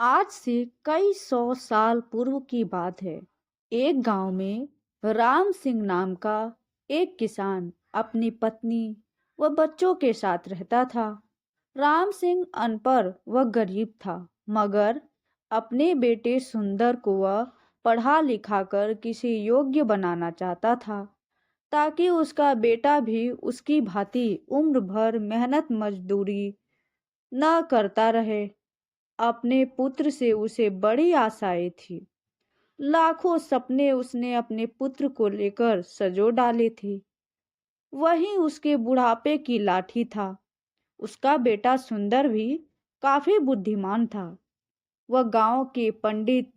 आज से कई सौ साल पूर्व की बात है। एक गांव में राम सिंह नाम का एक किसान अपनी पत्नी व बच्चों के साथ रहता था। राम सिंह अनपढ़ व गरीब था, मगर अपने बेटे सुंदर को वह पढ़ा लिखा कर किसी योग्य बनाना चाहता था, ताकि उसका बेटा भी उसकी भांति उम्र भर मेहनत मजदूरी न करता रहे। अपने पुत्र से उसे बड़ी आशाएं थी। लाखों सपने उसने अपने पुत्र को लेकर सजो डाले थे। वही उसके बुढ़ापे की लाठी था। उसका बेटा सुंदर भी काफी बुद्धिमान था। वह गांव के पंडित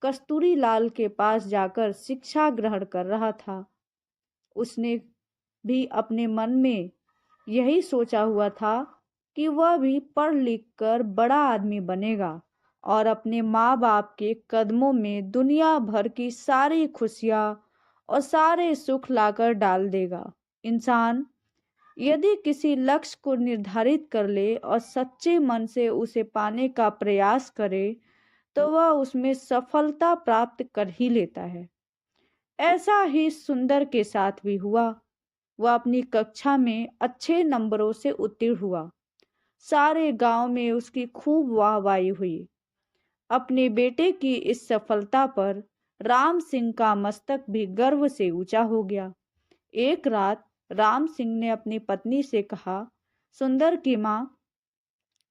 कस्तूरी लाल के पास जाकर शिक्षा ग्रहण कर रहा था। उसने भी अपने मन में यही सोचा हुआ था कि वह भी पढ़ लिख कर बड़ा आदमी बनेगा और अपने माँ बाप के कदमों में दुनिया भर की सारी खुशियाँ और सारे सुख लाकर डाल देगा। इंसान यदि किसी लक्ष्य को निर्धारित कर ले और सच्चे मन से उसे पाने का प्रयास करे, तो वह उसमें सफलता प्राप्त कर ही लेता है। ऐसा ही सुंदर के साथ भी हुआ। वह अपनी कक्षा में अच्छे नंबरों से उत्तीर्ण हुआ। सारे गांव में उसकी खूब वाहवाही हुई। अपने बेटे की इस सफलता पर राम सिंह का मस्तक भी गर्व से ऊंचा हो गया। एक रात राम सिंह ने अपनी पत्नी से कहा, सुंदर की माँ,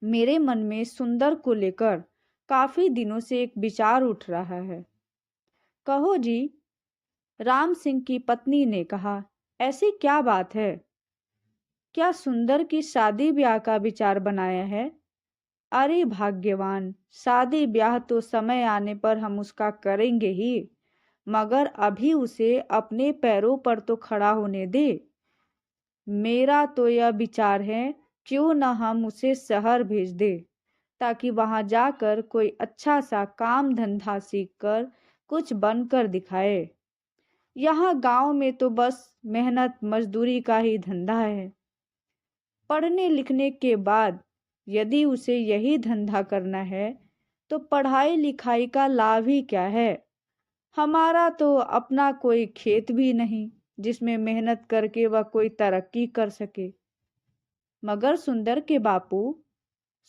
मेरे मन में सुंदर को लेकर काफी दिनों से एक विचार उठ रहा है। कहो जी। राम सिंह की पत्नी ने कहा, ऐसी क्या बात है? क्या सुंदर की शादी ब्याह का विचार बनाया है? अरे भाग्यवान, शादी ब्याह तो समय आने पर हम उसका करेंगे ही, मगर अभी उसे अपने पैरों पर तो खड़ा होने दे। मेरा तो यह विचार है, क्यों न हम उसे शहर भेज दे, ताकि वहां जाकर कोई अच्छा सा काम धंधा सीखकर कुछ बनकर दिखाए। यहाँ गांव में तो बस मेहनत मजदूरी का ही धंधा है। पढ़ने लिखने के बाद यदि उसे यही धंधा करना है, तो पढ़ाई लिखाई का लाभ ही क्या है? हमारा तो अपना कोई खेत भी नहीं जिसमें मेहनत करके वह कोई तरक्की कर सके। मगर सुंदर के बापू,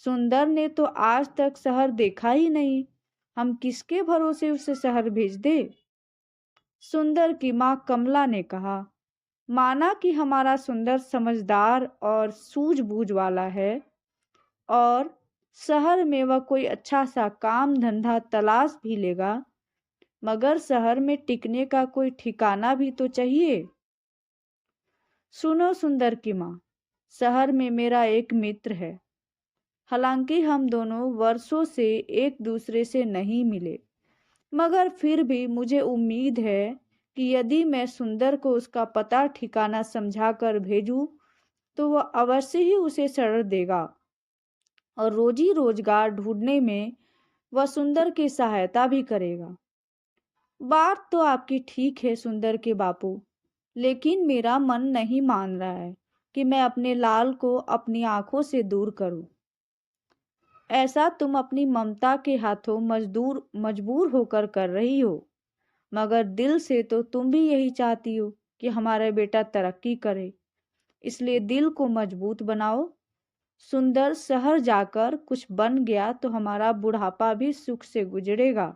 सुंदर ने तो आज तक शहर देखा ही नहीं। हम किसके भरोसे उसे शहर भेज दे? सुंदर की माँ कमला ने कहा, माना कि हमारा सुंदर समझदार और सूझबूझ वाला है, और शहर में वह कोई अच्छा सा काम धंधा तलाश भी लेगा, मगर शहर में टिकने का कोई ठिकाना भी तो चाहिए। सुनो सुंदर की माँ, शहर में मेरा एक मित्र है। हालांकि हम दोनों वर्षों से एक दूसरे से नहीं मिले, मगर फिर भी मुझे उम्मीद है कि यदि मैं सुंदर को उसका पता ठिकाना समझा कर भेजूं, तो वह अवश्य ही उसे शरण देगा और रोजी रोजगार ढूंढने में वह सुंदर की सहायता भी करेगा। बात तो आपकी ठीक है सुंदर के बापू, लेकिन मेरा मन नहीं मान रहा है कि मैं अपने लाल को अपनी आंखों से दूर करूं। ऐसा तुम अपनी ममता के हाथों मजबूर होकर कर रही हो, मगर दिल से तो तुम भी यही चाहती हो कि हमारा बेटा तरक्की करे। इसलिए दिल को मजबूत बनाओ। सुंदर शहर जाकर कुछ बन गया तो हमारा बुढ़ापा भी सुख से गुजरेगा।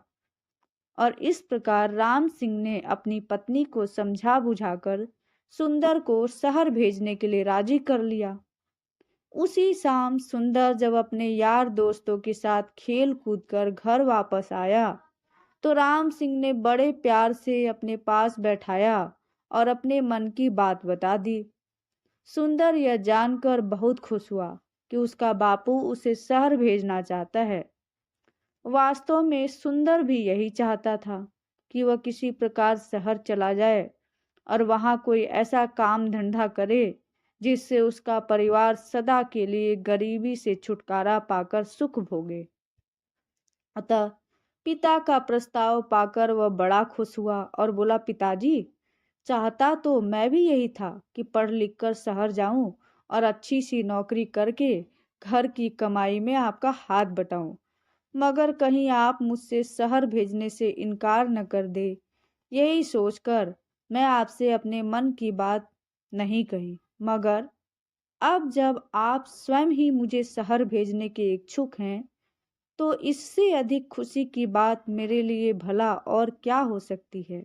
और इस प्रकार राम सिंह ने अपनी पत्नी को समझा बुझाकर सुंदर को शहर भेजने के लिए राजी कर लिया। उसी शाम सुंदर जब अपने यार दोस्तों के साथ खेल कूद कर घर वापस आया, तो राम सिंह ने बड़े प्यार से अपने पास बैठाया और अपने मन की बात बता दी। सुंदर यह जानकर बहुत खुश हुआ कि उसका बापू उसे शहर भेजना चाहता है। वास्तव में सुंदर भी यही चाहता था कि वह किसी प्रकार शहर चला जाए और वहां कोई ऐसा काम धंधा करे जिससे उसका परिवार सदा के लिए गरीबी से छुटकारा पाकर सुख भोगे। अतः पिता का प्रस्ताव पाकर वह बड़ा खुश हुआ और बोला, पिताजी, चाहता तो मैं भी यही था कि पढ़ लिख कर शहर जाऊं और अच्छी सी नौकरी करके घर की कमाई में आपका हाथ बटाऊं। मगर कहीं आप मुझसे शहर भेजने से इनकार न कर दे, यही सोचकर मैं आपसे अपने मन की बात नहीं कही। मगर अब जब आप स्वयं ही मुझे शहर भेजने के इच्छुक हैं, तो इससे अधिक खुशी की बात मेरे लिए भला और क्या हो सकती है।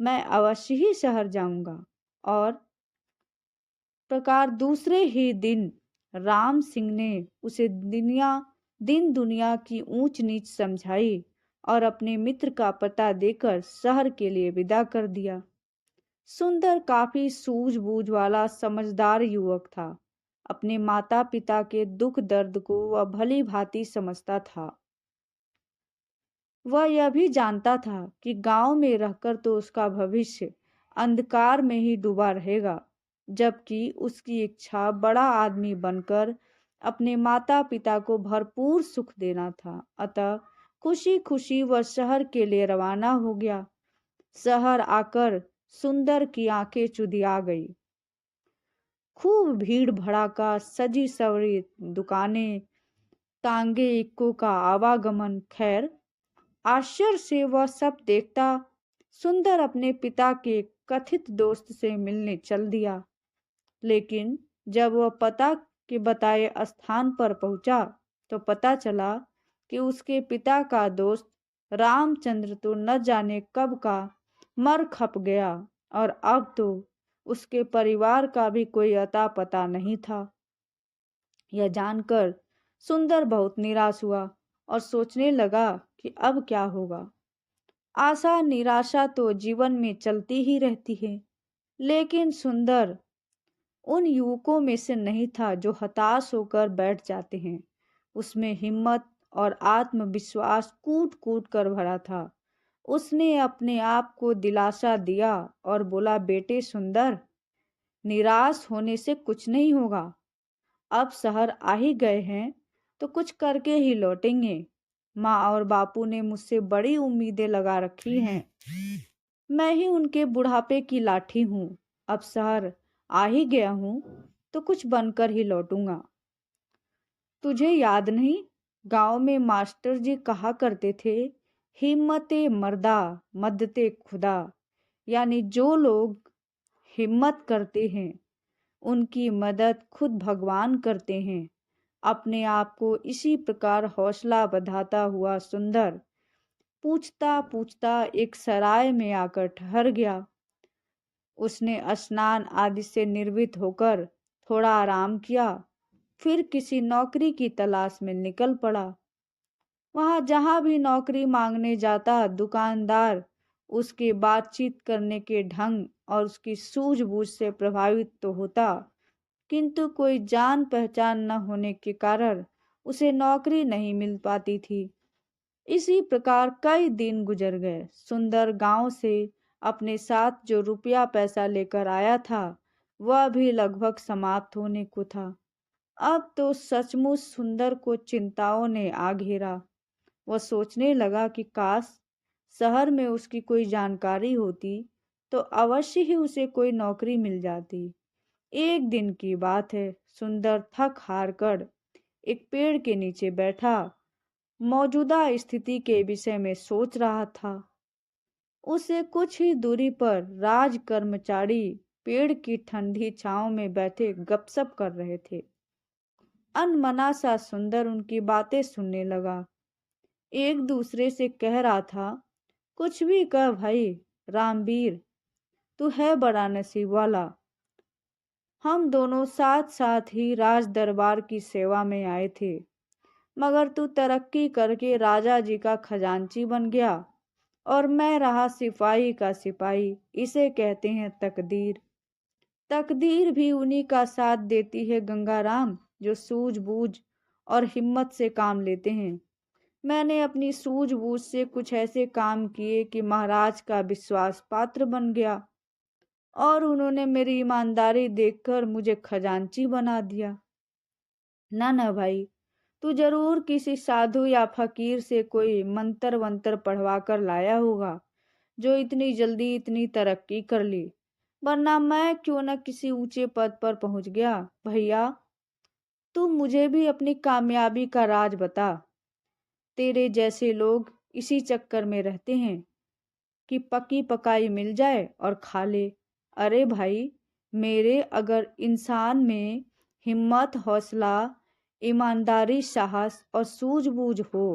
मैं अवश्य ही शहर जाऊंगा। और प्रकार दूसरे ही दिन राम सिंह ने उसे दिन दुनिया की ऊंच नीच समझाई और अपने मित्र का पता देकर शहर के लिए विदा कर दिया। सुंदर काफी सूझबूझ वाला समझदार युवक था। अपने माता पिता के दुख दर्द को वह भली भांति समझता था। वह यह भी जानता था कि गांव में रहकर तो उसका भविष्य अंधकार में ही डूबा रहेगा, जबकि उसकी इच्छा बड़ा आदमी बनकर अपने माता पिता को भरपूर सुख देना था। अतः खुशी खुशी वह शहर के लिए रवाना हो गया। शहर आकर सुंदर की आंखें चुदिया गई। खूब भीड़ भड़ाका, सजी सवरी दुकानें, तांगे इक्कों का आवागमन। खैर, आश्चर्य से वह सब देखता सुंदर अपने पिता के कथित दोस्त से मिलने चल दिया। लेकिन जब वह पता के बताए स्थान पर पहुंचा, तो पता चला कि उसके पिता का दोस्त रामचंद्र तो न जाने कब का मर खप गया और अब तो उसके परिवार का भी कोई अता पता नहीं था। यह जानकर सुंदर बहुत निराश हुआ और सोचने लगा कि अब क्या होगा। आशा निराशा तो जीवन में चलती ही रहती है, लेकिन सुंदर उन युवकों में से नहीं था जो हताश होकर बैठ जाते हैं। उसमें हिम्मत और आत्मविश्वास कूट कूट कर भरा था। उसने अपने आप को दिलासा दिया और बोला, बेटे सुंदर, निराश होने से कुछ नहीं होगा। अब शहर आ ही गए हैं तो कुछ करके ही लौटेंगे। माँ और बापू ने मुझसे बड़ी उम्मीदें लगा रखी हैं। मैं ही उनके बुढ़ापे की लाठी हूँ। अब शहर आ ही गया हूँ तो कुछ बनकर ही लौटूंगा। तुझे याद नहीं, गांव में मास्टर जी कहा करते थे, हिम्मते मर्दा मदते खुदा। यानी जो लोग हिम्मत करते हैं उनकी मदद खुद भगवान करते हैं। अपने आप को इसी प्रकार हौसला बंधाता हुआ सुंदर पूछता पूछता एक सराय में आकर ठहर गया। उसने स्नान आदि से निर्वित होकर थोड़ा आराम किया, फिर किसी नौकरी की तलाश में निकल पड़ा। वहां जहां भी नौकरी मांगने जाता, दुकानदार उसके बातचीत करने के ढंग और उसकी सूझबूझ से प्रभावित तो होता, किंतु कोई जान पहचान न होने के कारण उसे नौकरी नहीं मिल पाती थी। इसी प्रकार कई दिन गुजर गए। सुंदर गांव से अपने साथ जो रुपया पैसा लेकर आया था, वह भी लगभग समाप्त होने को था। अब तो सचमुच सुंदर को चिंताओं ने आ घेरा। वह सोचने लगा कि काश शहर में उसकी कोई जानकारी होती तो अवश्य ही उसे कोई नौकरी मिल जाती। एक दिन की बात है, सुंदर थक हार कर एक पेड़ के नीचे बैठा मौजूदा स्थिति के विषय में सोच रहा था। उसे कुछ ही दूरी पर राज कर्मचारी पेड़ की ठंडी छांव में बैठे गपशप कर रहे थे। अनमना सा सुंदर उनकी बातें सुनने लगा। एक दूसरे से कह रहा था, कुछ भी कह भाई रामवीर, तू है बड़ा नसीब वाला। हम दोनों साथ साथ ही राज दरबार की सेवा में आए थे, मगर तू तरक्की करके राजा जी का खजांची बन गया और मैं रहा सिपाही का सिपाही। इसे कहते हैं तकदीर। तकदीर भी उन्हीं का साथ देती है गंगाराम, जो सूझबूझ और हिम्मत से काम लेते हैं। मैंने अपनी सूझबूझ से कुछ ऐसे काम किए कि महाराज का विश्वास पात्र बन गया और उन्होंने मेरी ईमानदारी देखकर मुझे खजांची बना दिया। ना ना भाई, तू जरूर किसी साधु या फकीर से कोई मंत्र वंत्र पढ़वा कर लाया होगा, जो इतनी जल्दी इतनी तरक्की कर ली, वरना मैं क्यों न किसी ऊंचे पद पर पहुंच गया। भैया, तू मुझे भी अपनी कामयाबी का राज बता। तेरे जैसे लोग इसी चक्कर में रहते हैं कि पकी पकाई मिल जाए और खा ले। अरे भाई मेरे, अगर इंसान में हिम्मत, हौसला, ईमानदारी, साहस और सूझबूझ हो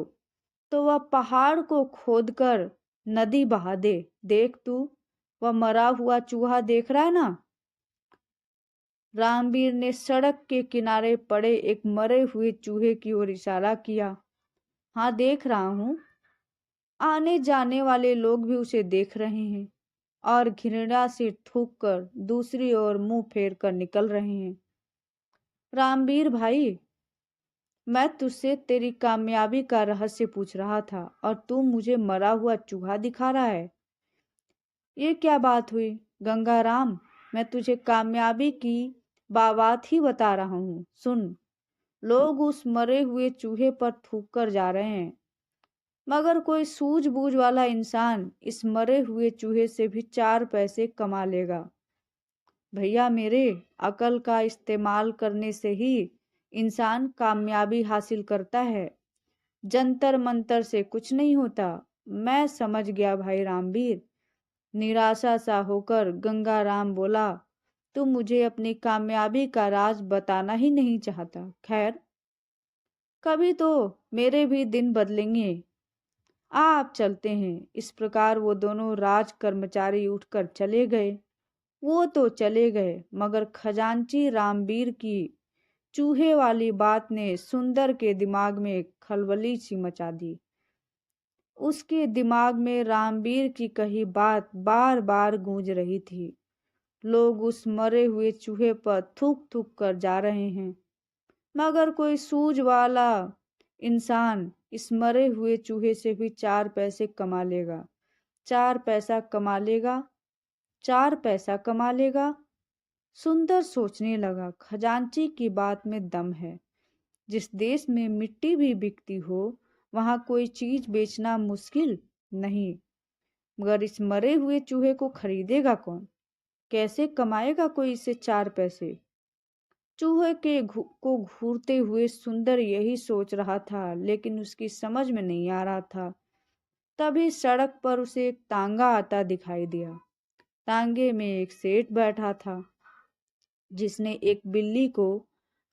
तो वह पहाड़ को खोदकर नदी बहा दे। देख तू, वह मरा हुआ चूहा देख रहा है ना? रामवीर ने सड़क के किनारे पड़े एक मरे हुए चूहे की ओर इशारा किया। हाँ देख रहा हूं। आने जाने वाले लोग भी उसे देख रहे हैं और घृणा से थूक कर दूसरी ओर मुंह फेर कर निकल रहे हैं। रामवीर भाई, मैं तुझसे तेरी कामयाबी का रहस्य पूछ रहा था और तू मुझे मरा हुआ चूहा दिखा रहा है। ये क्या बात हुई? गंगाराम, मैं तुझे कामयाबी की बात ही बता रहा हूँ। सुन, लोग उस मरे हुए चूहे पर थूक कर जा रहे हैं, मगर कोई सूझबूझ वाला इंसान इस मरे हुए चूहे से भी 4 पैसे कमा लेगा। भैया मेरे, अकल का इस्तेमाल करने से ही इंसान कामयाबी हासिल करता है, जंतर मंतर से कुछ नहीं होता। मैं समझ गया भाई रामवीर। निराशा सा होकर गंगाराम बोला, तू मुझे अपनी कामयाबी का राज बताना ही नहीं चाहता। खैर, कभी तो मेरे भी दिन बदलेंगे। आप चलते हैं। इस प्रकार वो दोनों राज कर्मचारी उठकर चले गए। वो तो चले गए, मगर खजांची रामवीर की चूहे वाली बात ने सुंदर के दिमाग में खलबली सी मचा दी। उसके दिमाग में रामवीर की कही बात बार बार गूंज रही थी। लोग उस मरे हुए चूहे पर थूक थूक कर जा रहे हैं, मगर कोई सूझ वाला इंसान इस मरे हुए चूहे से भी 4 पैसे कमा लेगा। 4 पैसा कमा लेगा, 4 पैसा कमा लेगा। सुंदर सोचने लगा, खजांची की बात में दम है। जिस देश में मिट्टी भी बिकती हो, वहां कोई चीज बेचना मुश्किल नहीं, मगर इस मरे हुए चूहे को खरीदेगा कौन? कैसे कमाएगा कोई इससे 4 पैसे? चूहे को घूरते हुए सुंदर यही सोच रहा था, लेकिन उसकी समझ में नहीं आ रहा था। तभी सड़क पर उसे एक तांगा आता दिखाई दिया। तांगे में एक सेठ बैठा था, जिसने एक बिल्ली को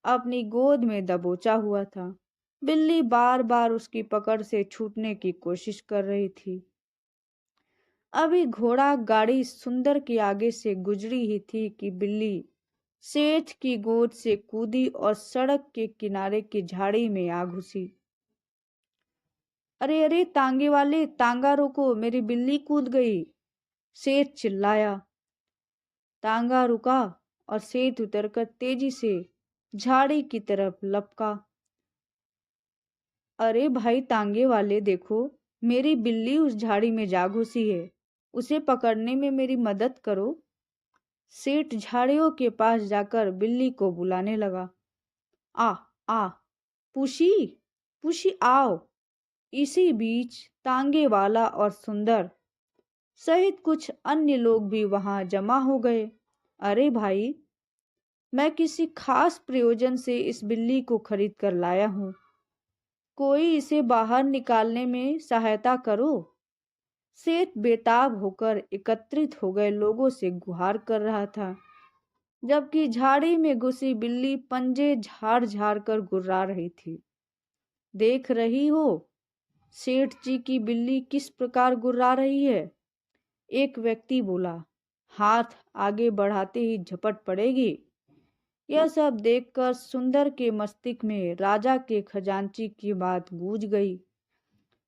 अपनी गोद में दबोचा हुआ था। बिल्ली बार बार उसकी पकड़ से छूटने की कोशिश कर रही थी। अभी घोड़ा गाड़ी सुंदर के आगे से गुजरी ही थी कि बिल्ली सेठ की गोद से कूदी और सड़क के किनारे की झाड़ी में आ घुसी। अरे अरे तांगे वाले, तांगा रोको, मेरी बिल्ली कूद गई, सेठ चिल्लाया। तांगा रुका और सेठ उतरकर तेजी से झाड़ी की तरफ लपका। अरे भाई तांगे वाले, देखो, मेरी बिल्ली उस झाड़ी में जा घुसी है, उसे पकड़ने में मेरी मदद करो। सेठ झाड़ियों के पास जाकर बिल्ली को बुलाने लगा। आ आ पुशी, पुशी आओ। इसी बीच तांगे वाला और सुंदर सहित कुछ अन्य लोग भी वहां जमा हो गए। अरे भाई, मैं किसी खास प्रयोजन से इस बिल्ली को खरीद कर लाया हूं, कोई इसे बाहर निकालने में सहायता करो। सेठ बेताब होकर एकत्रित हो गए लोगों से गुहार कर रहा था, जबकि झाड़ी में घुसी बिल्ली पंजे झाड़ झाड़ कर गुर्रा रही थी। देख रही हो सेठ जी की बिल्ली किस प्रकार गुर्रा रही है? एक व्यक्ति बोला। हाथ आगे बढ़ाते ही झपट पड़ेगी। यह सब देखकर सुंदर के मस्तिष्क में राजा के खजांची की बात गूंज गई।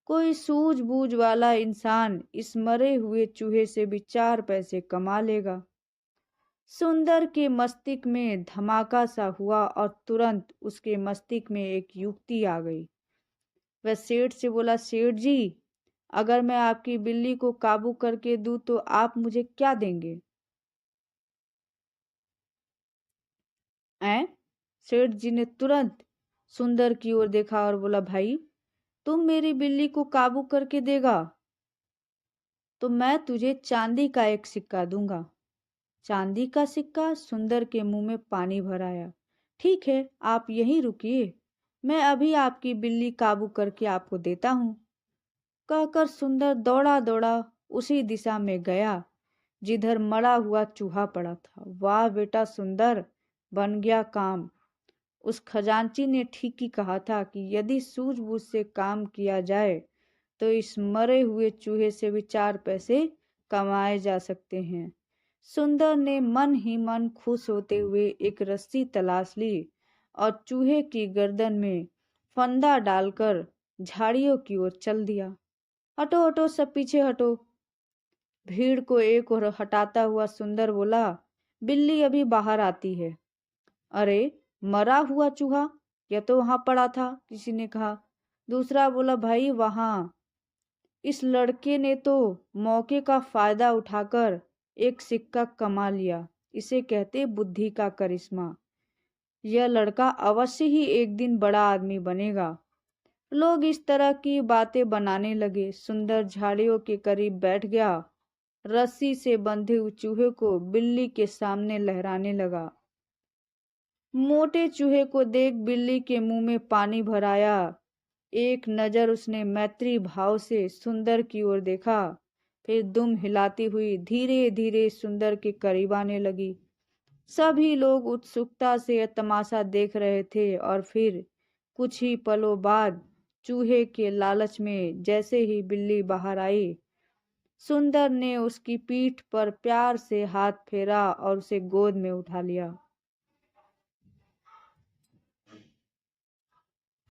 कोई सूझबूझ वाला इंसान इस मरे हुए चूहे से भी 4 पैसे कमा लेगा। सुंदर के मस्तिष्क में धमाका सा हुआ और तुरंत उसके मस्तिष्क में एक युक्ति आ गई। वह सेठ से बोला, सेठ जी, अगर मैं आपकी बिल्ली को काबू करके दूं तो आप मुझे क्या देंगे? ऐ सेठ जी ने तुरंत सुंदर की ओर देखा और बोला, भाई तुम मेरी बिल्ली को काबू करके देगा तो मैं तुझे चांदी का एक सिक्का दूंगा। चांदी का सिक्का? सुंदर के मुंह में पानी भर आया। ठीक है, आप यहीं रुकिए, मैं अभी आपकी बिल्ली काबू करके आपको देता हूँ। कहकर सुंदर दौड़ा दौड़ा उसी दिशा में गया जिधर मरा हुआ चूहा पड़ा था। वाह बेटा सुंदर, बन गया काम। उस खजांची ने ठीक ही कहा था कि यदि सूझबूझ से काम किया जाए तो इस मरे हुए चूहे से भी 4 पैसे कमाए जा सकते हैं। सुंदर ने मन ही मन खुश होते हुए एक रस्सी तलाश ली और चूहे की गर्दन में फंदा डालकर झाड़ियों की ओर चल दिया। हटो हटो, सब पीछे हटो। भीड़ को एक ओर हटाता हुआ सुंदर बोला, बिल्ली अभी बाहर आती है। अरे, मरा हुआ चूहा, यह तो वहां पड़ा था, किसी ने कहा। दूसरा बोला, भाई वहां। इस लड़के ने तो मौके का फायदा उठाकर एक सिक्का कमा लिया। इसे कहते बुद्धि का करिश्मा। यह लड़का अवश्य ही एक दिन बड़ा आदमी बनेगा। लोग इस तरह की बातें बनाने लगे। सुंदर झाड़ियों के करीब बैठ गया, रस्सी से बंधे हुए चूहे को बिल्ली के सामने लहराने लगा। मोटे चूहे को देख बिल्ली के मुंह में पानी भर आया। एक नजर उसने मैत्री भाव से सुंदर की ओर देखा, फिर दुम हिलाती हुई धीरे धीरे सुंदर के करीब आने लगी। सभी लोग उत्सुकता से यह तमाशा देख रहे थे और फिर कुछ ही पलों बाद चूहे के लालच में जैसे ही बिल्ली बाहर आई, सुंदर ने उसकी पीठ पर प्यार से हाथ फेरा और उसे गोद में उठा लिया।